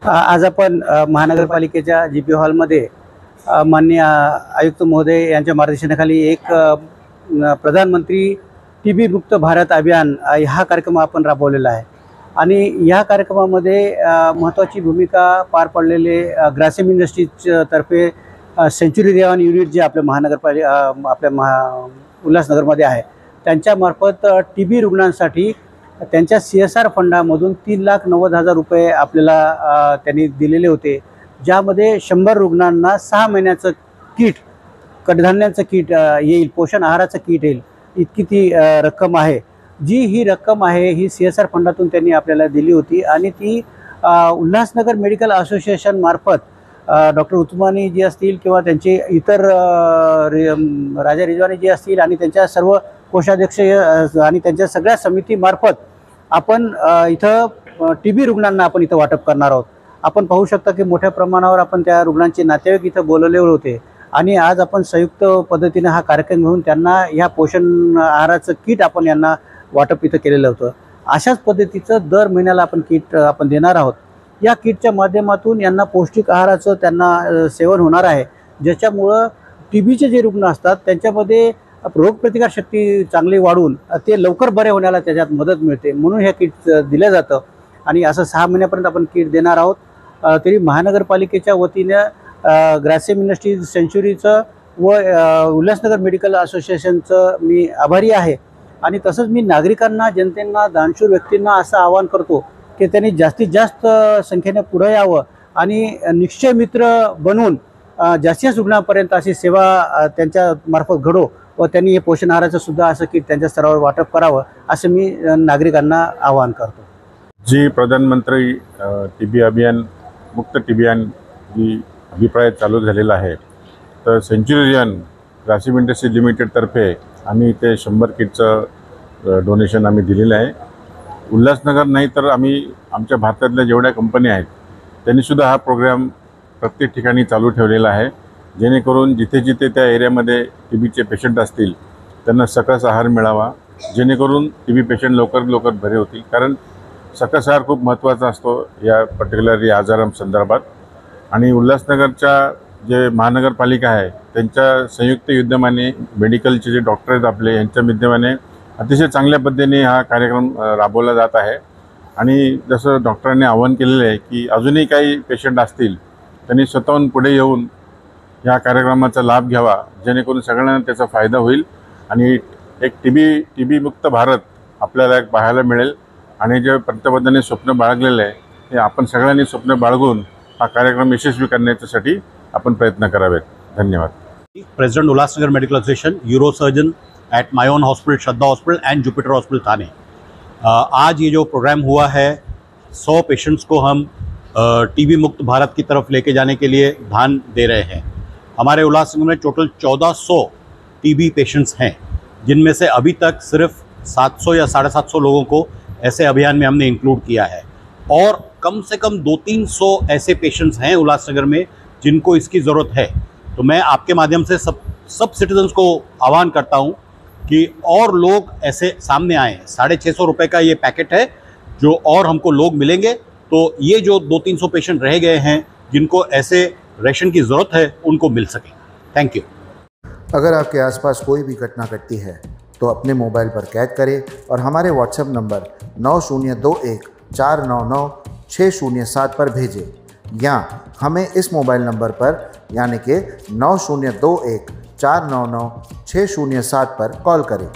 आज आपण महानगरपालिकेच्या जीपी हॉलमध्ये माननीय आयुक्त महोदय यांच्या मार्गदर्शनाखाली एक प्रधानमंत्री टीबी मुक्त भारत अभियान हा कार्यक्रम आपण राबवलेला आहे। आणि या कार्यक्रमामध्ये महत्त्वाची भूमिका पार पडलेले ग्रासिम इंडस्ट्रीज तर्फे सेंचुरी रेवन युनिट जे आपल्या उल्हासनगरमध्ये आहे त्यांच्यामार्फत टीबी रुग्णांसाठी त्यांच्या CSR फंडामधून 3,90,000 रुपये आपल्याला त्यांनी दिलेले होते, ज्यामध्ये 100 रुग्णांना 6 महिन्याचं किट, कडधान्याचं किट येईल, पोषण आहाराचं किट येईल, इतकी ती रक्कम आहे। ही रक्कम आहे ही CSR फंडातून त्यांनी आपल्याला दिली होती आणि ती उल्हासनगर मेडिकल असोसिएशन मार्फत डॉक्टर उस्मानी जी असतील किंवा त्यांचे इतर राजा रिजवानी जी असतील आणि त्यांच्या सर्व कोषाध्यक्ष आणि त्यांच्या सगळ्या समितीमार्फत आपण इथं टीबी रुग्णांना आपण इथं वाटप करणार आहोत। आपण पाहू शकता की मोठ्या प्रमाणावर आपण त्या रुग्णांचे नातेवाईक इथं बोलवले होते आणि आज आपण संयुक्त पद्धतीने हा कार्यक्रम घेऊन त्यांना ह्या पोषण आहाराचं किट आपण यांना वाटप इथं केलेलं होतं। अशाच पद्धतीचं दर महिन्याला आपण किट आपण देणार आहोत। या किटच्या माध्यमातून यांना पौष्टिक आहाराचं त्यांना सेवन होणार आहे, ज्याच्यामुळं टीबीचे जे रुग्ण असतात त्यांच्यामध्ये रोगप्रतिकारशक्ती चांगली वाढून ते लवकर बरे होण्याला त्याच्यात मदत मिळते, म्हणून हे किट दिलं जातं। आणि असं 6 महिन्यापर्यंत आपण किट देणार आहोत। तरी महानगरपालिकेच्या वतीनं ग्रासिम इंडस्ट्रीज सेंचुरीचं व उल्हासनगर मेडिकल असोसिएशनचं मी आभारी आहे। आणि तसंच मी नागरिकांना, जनतेंना, दानशूर व्यक्तींना असं आवाहन करतो की त्यांनी जास्तीत जास्त संख्येने पुढे यावं आणि निश्चय मित्र बनून जास्तीत रुग्णांपर्यंत अशी सेवा त्यांच्या मार्फत घडो व त्यांनी हे पोषण आहाराचं सुद्धा असं किट त्यांच्या स्तरावर वाटप करावं असं मी नागरिकांना आवाहन करतो। जी प्रधानमंत्री टीबी अभियान, मुक्त टीबी अभियान जी अभिप्राय चालू झालेला आहे, तर सेंचुरी रेवन ग्रासिम इंडस्ट्रीज लिमिटेडतर्फे आम्ही ते 100 किटचं डोनेशन आम्ही दिलेलं आहे। उल्हासनगर नाही तर आम्ही आमच्या भारतातल्या जेवढ्या कंपन्या आहेत त्यांनीसुद्धा हा प्रोग्राम प्रत्येक ठिकाणी चालू ठेवलेला आहे, जेणेकरून जिथे जिथे त्या एरियामध्ये टीबीचे पेशंट असतील त्यांना सकस आहार मिळावा, जेणेकरून टीबी पेशंट लवकर बरे होतील। कारण सकस आहार खूप महत्त्वाचा असतो या पर्टिक्युलर आजारांसंदर्भात। आणि उल्हासनगरच्या जे महानगरपालिका आहे त्यांच्या संयुक्त विद्यमाने मेडिकलचे जे डॉक्टर आहेत आपले, यांच्या विद्यमाने अतिशय चांगल्या पद्धतीने हा कार्यक्रम राबवला जात आहे। आणि जसं डॉक्टरांनी आवाहन केलेलं आहे की अजूनही काही पेशंट असतील त्यांनी स्वतःहून पुढे येऊन या कार्यक्रमाचा लाभ घ्यावा, जेणेकरून सगळ्यांना त्याचा फायदा होईल आणि एक टीबी मुक्त भारत आपल्याला एक पाहायला मिळेल। आणि जे पंतप्रधानांनी स्वप्न बाळगलेलं आहे ते आपण सगळ्यांनी स्वप्न बाळगून हा कार्यक्रम यशस्वी करण्यासाठी आपण प्रयत्न करावेत। धन्यवाद। President Ulhasnagar medical association, urosurgeon at my own hospital Shraddha hospital and Jupiter hospital Thane. आज ये जो प्रोग्राम हुआ है, 100 पेशेंट्स को हम टीबी मुक्त भारत की तरफ लेके जाने के लिए ध्यान दे रहे हैं। हमारे उल्लासनगर में टोटल 1400 टीबी पेशेंट्स हैं, जिनमें से अभी तक सिर्फ 700 या 750 लोगों को ऐसे अभियान में हमने इंक्लूड किया है और कम से कम 200-300 ऐसे पेशेंट्स हैं उल्लासनगर में जिनको इसकी ज़रूरत है। तो मैं आपके माध्यम से सब सिटीजन्स को आह्वान करता हूँ कि और लोग ऐसे सामने आएँ। 650 रुपये का ये पैकेट है, जो और हमको लोग मिलेंगे तो ये जो 200-300 पेशेंट रह गए हैं जिनको ऐसे राशन की ज़रूरत है उनको मिल सके। Thank you. अगर आपके आसपास कोई भी घटना घटती है तो अपने मोबाइल पर कैद करें और हमारे व्हाट्सएप नंबर 9021-499-607 पर भेजें, या हमें इस मोबाइल नंबर पर यानी कि 9021-499-607 पर कॉल करें।